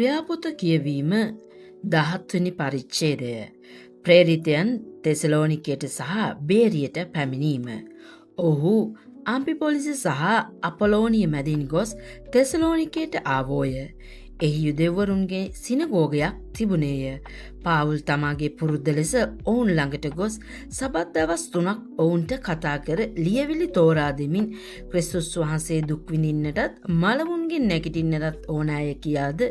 ක්‍රියාපොත කියවීම 17 වෙනි පරිච්ඡේදය. ප්‍රේරිතයන් තෙසලෝනිකයට සහ බේරියට පැමිණීම. ඔහු අම්පිපොලිස සහ අපොලෝනිය මැදින් ගොස් තෙසලෝනිකයට ආවෝය. එහි යුදෙව්වරුන්ගේ සිනගෝගයක් තිබුණේය. පාවුල් තමාගේ පුරුද්ද ලෙස ඔවුන් ළඟට ගොස් සබත් දවස් 3ක් ඔවුන්ට කතා කර ලියවිලි තෝරා දෙමින් ක්‍රිස්තුස් වහන්සේ දුක් විඳින්නටත් මලවුන්ගෙන් නැගිටින්නටත් ඕනෑය කියාද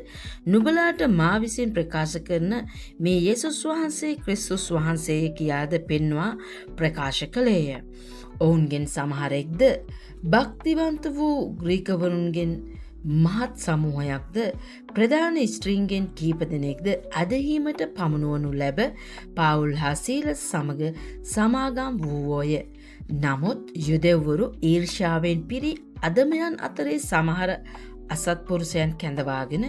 නුඹලාට මා විසින් ප්‍රකාශ කරන මේ යේසුස් වහන්සේ ක්‍රිස්තුස් වහන්සේය කියාද පෙන්වා ප්‍රකාශ කළේය. ඔවුන්ගෙන් සමහරෙක්ද භක්තිවන්ත වූ ග්‍රීකවරුන්ගෙන් මහත් සමූහයක්ද ප්‍රධාන ස්ත්‍රීන්ගෙන් කීප දෙනෙක්ද අදහීමට පමුණුවනු ලැබ පාවුල් හා සීලස් සමග සමාගම් වූවෝය. නමුත් යුදෙව්වරු ඊර්ෂාවෙන් පිරි අදමයන් අතරේ සමහර අසත්පුරුෂයන් කැඳවාගෙන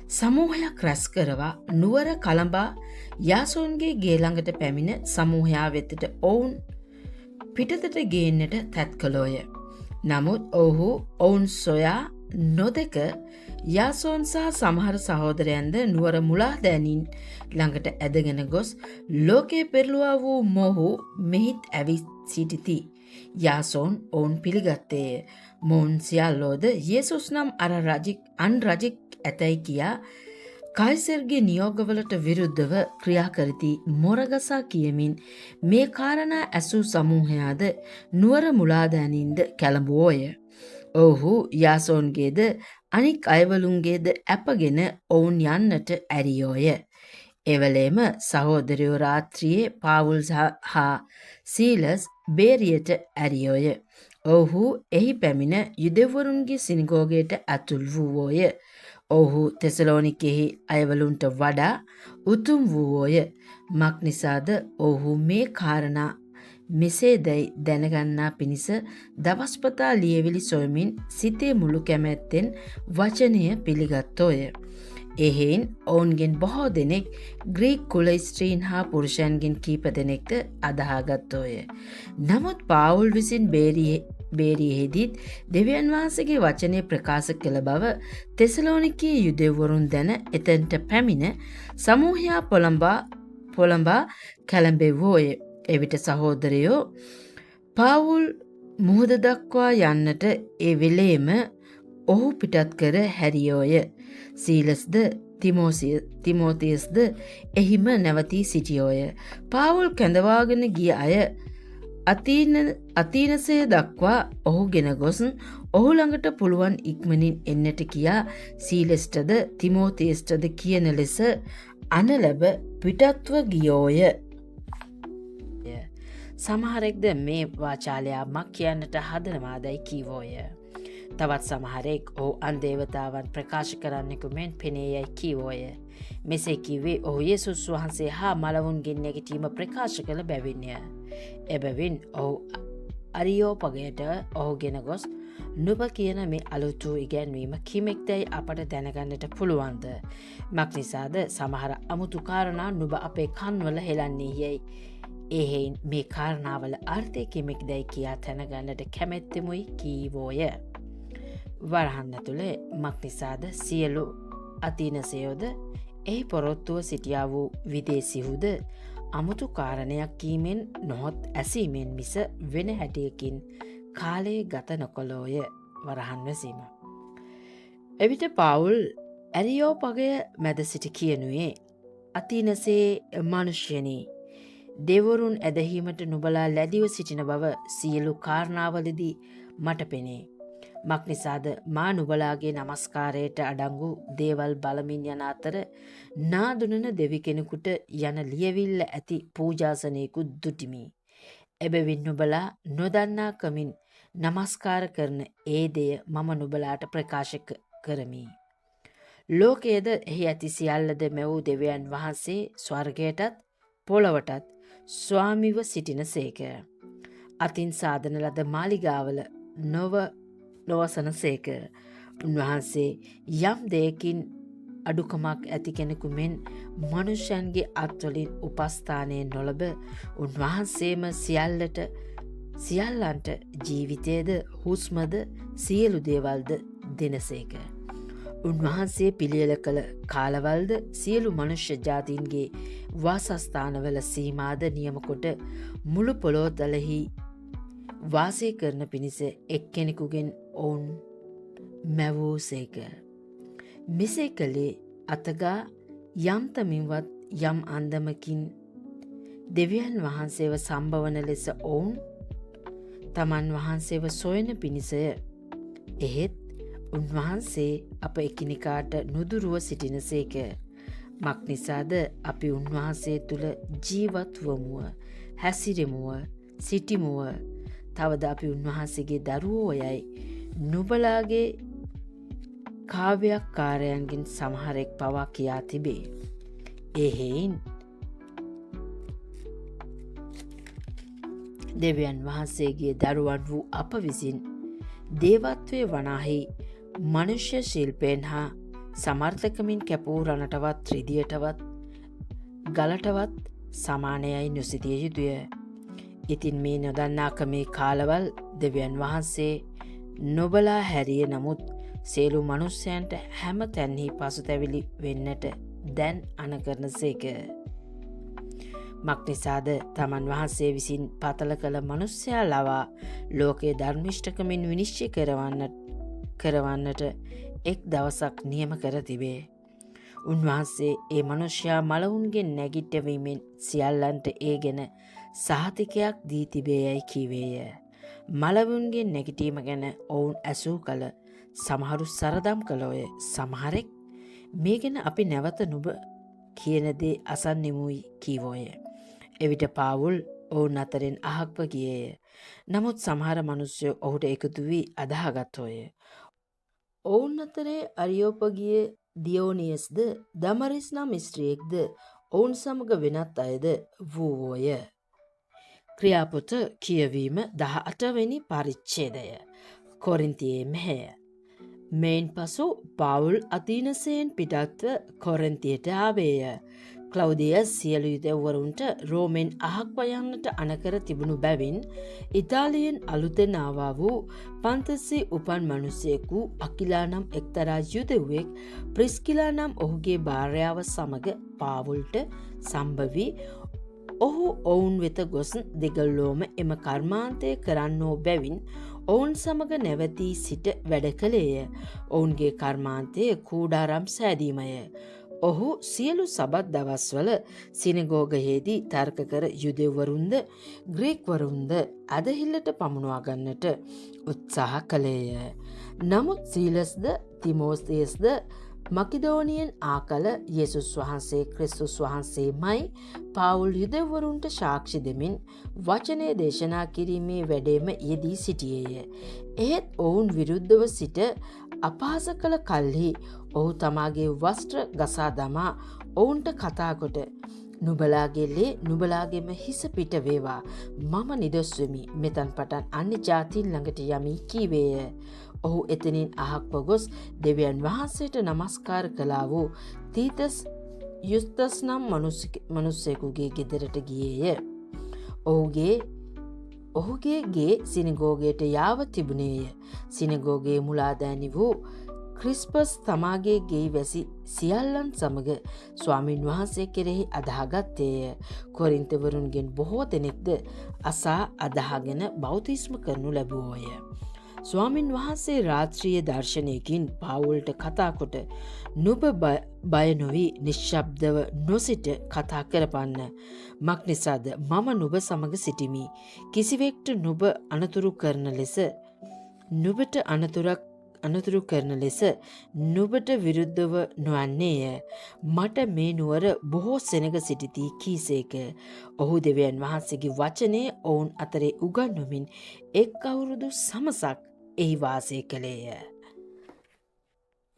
සමූහයක් රැස් කරවා නුවර කළඹා යාසෝන්ගේ ගේ ළඟට පැමිණ සමූහයා වෙතට ඔවුන් පිටතට ගේන්නට තැත් කළෝය. නමුත් ඔවුන් සොයා නොදක යාසෝන් සහ සමහර සහෝදරයන්ද නුවර මුලාදෑනින් ළඟට ඇදගෙන ගොස් ලෝකයේ පෙරළුවා වූ මොහු මෙහිත් ඇවිත් සිටිති. යාසෝන් ඔවුන් පිළිගත්තේය. මොවුන් සියල්ලෝද යේසුස් නම් අන් රජෙක් ඇතැයි කියා කයිසර්ගේ නියෝගවලට විරුද්ධව ක්‍රියා කරති මොරගසා කියමින් මේ කාරණා ඇසූ සමූහයාද නුවර මුලාදෑනින්ද කැළඹුවෝය. ඔහු යාසෝන්ගේද අනික් අයවලුන්ගේද ඇපගෙන ඔවුන් යන්නට ඇරියෝය. එවලේම සහෝදරයෝ රාත්‍රියේ පාවුල් හා සීලස් බේරියට ඇරියෝය. ඔහු එහි පැමිණ යුදෙව්වරුන්ගේ සිනගෝගයට ඇතුල් වූවෝය. ඔහු තෙසලෝනිකෙහි අයවලුන්ට වඩා උතුම් වූවෝය. මක් නිසාද ඔහු මේ කාරණා මෙසේ දැයි දැනගන්නා පිණිස දවස්පතා ලියවිලි සොයමින් සිතේ මුළු කැමැත්තෙන් වචනය පිළිගත්තෝය. එහෙයින් ඔවුන්ගෙන් බොහෝ දෙනෙක් ග්‍රීක් කුල ස්ත්‍රීන් හා පුරුෂයන්ගෙන් කීප දෙනෙක්ද අදහාගත්තෝය. නමුත් පාවුල් විසින් බේරියෙහිදීත් දෙවියන් වහන්සේගේ වචනය ප්‍රකාශ කළ බව තෙසලෝනිකයේ යුදෙව්වරුන් දැන එතැනට පැමිණ සමූහයා පොළඹා කැළඹෙව්වෝය. එවිට සහෝදරයෝ පාවුල් මුහුද දක්වා යන්නට ඒ වෙලේම ඔහු පිටත් කර හැරියෝය. සීලස්ද තිමෝතියස්ද එහිම නැවතී සිටියෝය. පාවුල් කැඳවාගෙන ගිය අය අතීනසය දක්වා ඔහු ගෙන ගොස් ඔහු ළඟට පුළුවන් ඉක්මනින් එන්නට කියා සීලස්ටද තිමෝතියස්ටද කියන ලෙස අනලැබ පිටත්ව ගියෝය. සමහරෙක්ද මේ වාචාලයාමක් කියන්නට හදනවාදැයි කීවෝය. තවත් සමහරෙක් ඔහු අන්දේවතාවන් ප්‍රකාශ කරන්නෙකු මෙන් පෙනේ යැයි කීවෝය. මෙසේ කිවේ ඔහු යේසුස් වහන්සේ හා මලවුන්ගෙන් නැගිටීම ප්‍රකාශ කළ බැවින්ය. එබැවින් ඔහු අරියෝපගයට ඔහු ගෙන ගොස් නුබ කියන මේ අලුතු ඉගැන්වීම කිමෙක්දැයි අපට දැනගන්නට පුළුවන්ද. මක්නිසාද සමහර අමුතු කාරණා නුබ අපේ කන්වල හෙලන්නේ යැයි එහෙයින් මේ කාරණාවල අර්ථය කෙමෙක් දැයි කියා තැනගන්නට කැමැත්තෙමුයි කීවෝය. වරහන්න තුළ මක්නිසාද සියලු අතිනසයෝද එහි පොරොත්තුව සිටියා වූ විදේසිහුද අමුතු කාරණයක් කීමෙන් නොහොත් ඇසීමෙන් මිස වෙන හැටියකින් කාලයේ ගත නොකොළෝය. වරහන් වැසීම. එවිට පාවුල් ඇරියෝපගය මැද සිටි කියනුවේ අතිනසේ මනුෂ්‍යනී දෙවරුන් ඇදහීමට නුබලා ලැදිව සිටින බව සියලු කාරණාවලදී මට පෙනේ. මක්නිසාද මා නුබලාගේ නමස්කාරයට අඩංගු දේවල් බලමින් යන අතර නාදුනන දෙවි කෙනෙකුට යන ලියවිල්ල ඇති පූජාසනයකුත් දුටිමි. එබැවින් නුබලා නොදන්නා කමින් නමස්කාර කරන ඒ දෙය මම නුබලාට ප්‍රකාශ කරමි. ලෝකයේද එහි ඇති සියල්ලද මැවූ දෙවියන් වහන්සේ ස්වර්ගයටත් පොළොවටත් ස්වාමිව සිටින සේක. අතින් සාධන ලද මාලිගාවල නොවසන සේක. උන්වහන්සේ යම් දෙයකින් අඩුකමක් ඇති කෙනෙකු මෙන් මනුෂ්‍යන්ගේ අත්වලින් උපස්ථානය නොලබ උන්වහන්සේම සියල්ලන්ට ජීවිතයද හුස්මද සියලු දේවල්ද දෙනසේක. උන්වහන්සේ පිළියෙල කළ කාලවල්ද සියලු මනුෂ්‍ය ජාතීන්ගේ වාසස්ථානවල සීමාද නියමකොට මුළු පොළොතලෙහි වාසය කරන පිණිස එක්කෙනෙකුගෙන් ඔවුන් මැවූ සේක. මෙසේ කළේ අතගා යම්තමින්වත් යම් අන්දමකින් දෙවියන් වහන්සේව සම්භවන ලෙස ඔවුන් තමන් වහන්සේව සොයන පිණිසය. එහෙත් උන්වහන්සේ අප එකිනෙකාට නුදුරුව සිටින සේක. මක්නිසාද අපි උන්වහන්සේ තුළ ජීවත්වමුව හැසිරෙමුව සිටිමුව. තවද අපි උන්වහන්සේගේ දරුවෝ යයි නුබලාගේ කාව්‍යයක් කාරයන්ගෙන් සමහරෙක් පවා කියා තිබේ. එහෙයින් දෙවියන් වහන්සේගේ දරුවන් වූ අප විසින් දේවත්වය වනාහි මනුෂ්‍ය ශිල්පයෙන් හා සමර්ථකමින් කැපූ රණටවත් රිදියටවත් ගලටවත් සමානයයි නොසිතිය යුතුය. ඉතින් මේ නොදන්නාක මේ කාලවල් දෙවියන් වහන්සේ නොබලා හැරිය නමුත් සියලු මනුෂ්‍යයන්ට හැම තැන්හි පසුතැවිලි වෙන්නට දැන් අනකරන සේක. මක්නිසාද තමන් වහන්සේ විසින් පතල කළ මනුස්්‍යයා ලවා ලෝකයේ ධර්මිෂ්ඨකමින් විනිශ්චය කරවන්නට එක් දවසක් නියම කර තිබේ. උන්වහන්සේ ඒ මනුෂ්‍යයා මලවුන්ගෙන් නැගිට්ටවීමෙන් සියල්ලන්ට ඒ ගැන සහතිකයක් දී තිබේයයි කීවේය. මලවුන්ගෙන් නැගිටීම ගැන ඔවුන් ඇසූ කළ සමහරු සරදම් කළෝය. සමහරෙක් මේ ගැන අපි නැවත නුබ කියනදේ අසන්නෙමුයි කීවෝය. එවිට පාවුල් ඔවුන් අතරින් අහක්ව ගියේය. නමුත් සමහර මනුස්්‍යයෝ ඔහුට එකතු වී අදහගත්තෝය. ඔවුන් අතරේ අරියෝපගිය දියෝනියස්ද දමරිස් නම් ස්ත්‍රියෙක්ද ඔවුන් සමග වෙනත් අයද වූවෝය. ක්‍රියාපොත කියවීම 18 වෙනි පරිච්ඡේදය. කොරින්තියේ මෙහෙය. මෙයින් පසු පවුල් අතීනසයෙන් පිටත්ව කොරින්තියට ආවේය. ක්ලව්දියස් සියලු යුදෙව්වරුන්ට රෝමෙන් අහක්ව යන්නට අනකර තිබුණු බැවින් ඉතාලියෙන් අලුතෙන් ආවා වූ පන්තස්සේ උපන් මනුස්සයෙකු අකිලා නම් එක්තරා යුදෙව්වෙක් ප්‍රිස්කිලා නම් ඔහුගේ භාර්යාව සමග පාවුල්ට සම්භවී ඔහු ඔවුන් වෙත ගොස් දෙගල්ලෝම එම කර්මාන්තය කරන්නෝ බැවින් ඔවුන් සමග නැවතී සිට වැඩ කළේය. ඔවුන්ගේ කර්මාන්තය කූඩාරම් සෑදීමය. ඔහු සියලු සබත් දවස්වල සිනගෝගයේදී තර්ක කර යුදෙව්වරුන්ද ග්‍රීක්වරුන්ද අදහිල්ලට පමුණවා ගන්නට උත්සාහ කළේය. නමුත් සීලස්ද තිමෝස්තේස්ද මකිදෝනියෙන් ආකල යේසුස් වහන්සේ ක්‍රිස්තුස් වහන්සේමයි පාවුල් යුදෙව්වරුන්ට සාක්ෂි දෙමින් වචනය දේශනා කිරීමේ වැඩේම යෙදී සිටියේය. එහෙත් ඔවුන් විරුද්ධව සිට අපහාස කළ කල්හි ඔහු තමාගේ වස්ත්‍ර ගසා දමා ඔවුන්ට කතාකොට නුබලාගේ ලේ නුබලාගේම හිස පිට වේවා මම නිදොස්වෙමි මෙතන් පටන් අන්‍ය ජාතීන් ළඟට යමි කීවේය. ඔහු එතනින් අහක්ව ගොස් දෙවියන් වහන්සේට නමස්කාර කළා වූ තීතස් යුස්තස් නම් මනුස්සයෙකුගේ ගෙදරට ගියේය. ඔහුගේ ගේ සිනගෝගයට යාව තිබුණේය. සිනගෝගේ මුලාදෑනි වූ ක්‍රිස්පස් තමාගේ ගෙයි වැසි සියල්ලන් සමග ස්වාමීන් වහන්සේ කෙරෙහි අදහගත්තේය. කොරින්තවරුන්ගෙන් බොහෝ දෙනෙක්ද අසා අදහගෙන බෞතිස්ම කරනු ලැබුවෝය. ස්වාමින් වහන්සේ රාත්‍රිය දර්ශනයකින් පාවුල්ට කතාකොට නුබ බය නොවී නිශ්ශබ්දව නොසිට කතා කරපන්න. මක්නිසාද මම නුබ සමග සිටිමි. කිසිවෙක්ට නුබ අනතුරු කරන ලෙස නුබට විරුද්ධව නොවන්නේය. මට මේ නුවර බොහෝ සෙනග සිටිති කීසේක. ඔහු දෙවියන් වහන්සේගේ වචනය ඔවුන් අතරේ උගන්වමින් එක් අවුරුදු සමසක් එහි වාසය කළේය.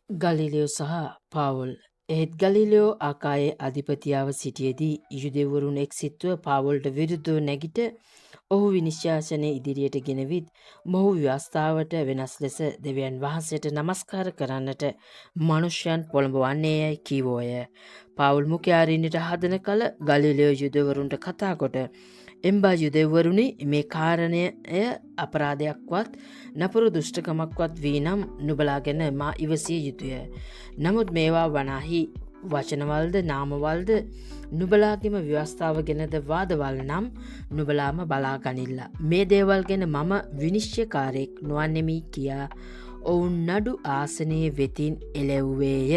ගලිලියෝ සහ පාවුල්. එහෙත් ගලිලියෝ ආකායේ අධිපතියාව සිටියේදී යුදෙව්වරුන් එක් සිත්ව පාවුල්ට විරුද්ධව නැගිට ඔහු විනිශ්ශාසනය ඉදිරියට ගෙනවිත් මොහු ව්‍යවස්ථාවට වෙනස් ලෙස දෙවියන් වහන්සේට නමස්කාර කරන්නට මනුෂ්‍යයන් පොළඹවන්නේයයි කීවෝය. පාවුල් මුඛ්‍යාරීනට හදන කල ගලිලියෝ යුදෙවරුන්ට කතාකොට එම්බා යුදෙව්වරුනි මේ කාරණය අපරාධයක්වත් නපුරු දුෂ්ටකමක්වත් වී නම් නුබලා ගැන මා ඉවසිය යුතුය. නමුත් මේවා වනාහි වචනවල්ද නාමවල්ද නුබලාගෙම ව්‍යවස්ථාව ගැනද වාදවල් නම් නුබලාම බලා ගනිල්ල. මේ දේවල් ගැන මම විනිශ්චයකාරයෙක් නොවන්නෙමි කියා ඔවුන් නඩු ආසනයේ වෙතින් එලෙව්වේය.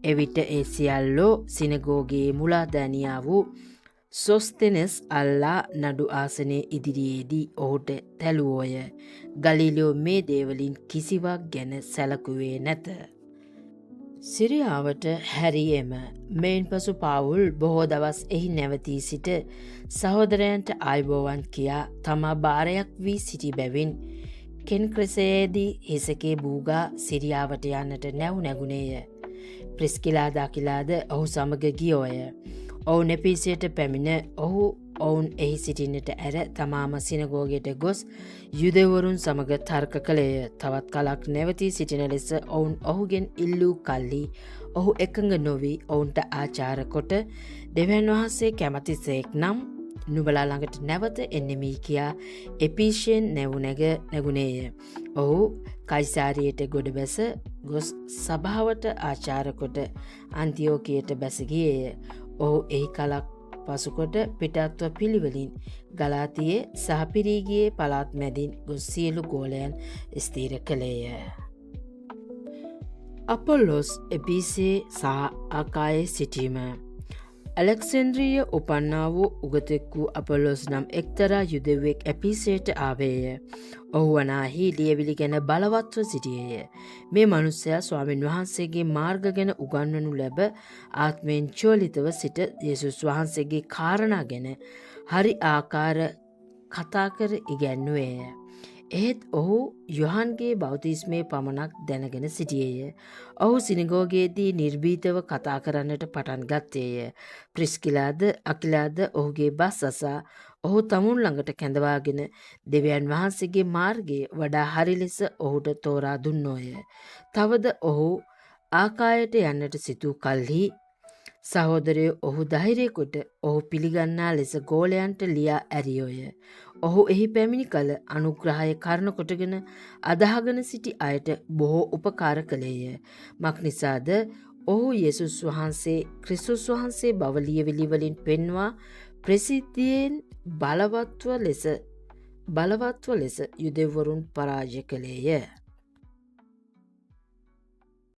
එවිට ඒ සියල්ලෝ සිනගෝගේ මුලාදෑනියා වූ සොස්තෙනස් අල්ලා නඩු ආසනය ඉදිරියේදී ඔහුට තැළුවෝය. ගලීලියෝ මේ දේවලින් කිසිවක් ගැන සැලකුවේ නැත. සිරියාවට හැරියම මෙයින් පසු පාවුල් බොහෝ දවස් එහි නැවතී සිට සහෝදරයන්ට ආයුබෝවන් කියා තමා භාරයක් වී සිටි බැවින් කෙන්ක්‍රසයේදී හිසකේ බූගා සිරියාවට යන්නට නැව් නැගුණේය. ප්‍රිස්කිලා දාකිලාද ඔහු සමග ගියෝය. ඔවුන් එපිසියට පැමිණ ඔහු ඔවුන් එහි සිටින්නට ඇර තමාම සිනගෝගයට ගොස් යුදෙවරුන් සමග තර්ක කළේය. තවත් කලක් නැවතී සිටින ලෙස ඔවුන් ඔහුගෙන් ඉල්ලූ කල්ලි ඔහු එකඟ නොවී ඔවුන්ට ආචාර කොට දෙවියන් වහන්සේ කැමතිසේක් නම් නුබලා ළඟට නැවත එන්නෙමී කියා එපීෂයෙන් නැගුණේය. ඔහු කයිසාරියට ගොඩ බැස ගොස් සභාවට ආචාර කොට අන්තිෝකියට බැසගියේය. ඔහු එහි කලක් පසුකොට පිටත්ව පිළිවලින් ගලාතියේ සහපිරීගියේ පළාත් මැදින් ගොස් සියලු ගෝලයන් ස්ථීර කළේය. අපොල්ලොස් එපිසේ සහ ආකායේ සිටීම. ඇලෙක්සැන්ද්‍රිය උපන්නා වූ උගතෙක් වූ අපොල්ලොස් නම් එක්තරා යුදෙවෙක් එපිසේට ආවේය. ඔහු වනාහි ලියවිලි ගැන බලවත්ව සිටියේය. මේ මනුස්සයා ස්වාමීන් වහන්සේගේ මාර්ග ගැන උගන්වනු ලැබ ආත්මයෙන් චෝලිතව සිට යේසුස් වහන්සේගේ කාරණා ගැන හරි ආකාර කතා කර ඉගැන්නුවේය. එහෙත් ඔහු යොහන්ගේ බෞතිස්මය පමණක් දැනගෙන සිටියේය. ඔහු සිනගෝගේදී නිර්භීතව කතා කරන්නට පටන් ගත්තේය. ප්‍රිස්කිලාද අකිලාද ඔහුගේ බස් අසා ඔහු තමුන් ළඟට කැඳවාගෙන දෙවියන් වහන්සේගේ මාර්ගයේ වඩා හරි ලෙස ඔහුට තෝරා දුන්නෝය. තවද ඔහු ආකායට යන්නට සිතූ කල්හි සහෝදරය ඔහු ධෛර්යකොට ඔහු පිළිගන්නා ලෙස ගෝලයන්ට ලියා ඇරියෝය. ඔහු එහි පැමිණි කල අනුග්‍රහය කරන කොටගෙන අදහගෙන සිටි අයට බොහෝ උපකාර කළේය. මක්නිසාද ඔහු යේසුස් වහන්සේ ක්‍රිස්තුස් වහන්සේ බව ලියවිලිවලින් පෙන්වා ප්‍රසිද්ධියෙන් බලවත්ව ලෙස යුදෙව්වරුන් පරාජය කළේය.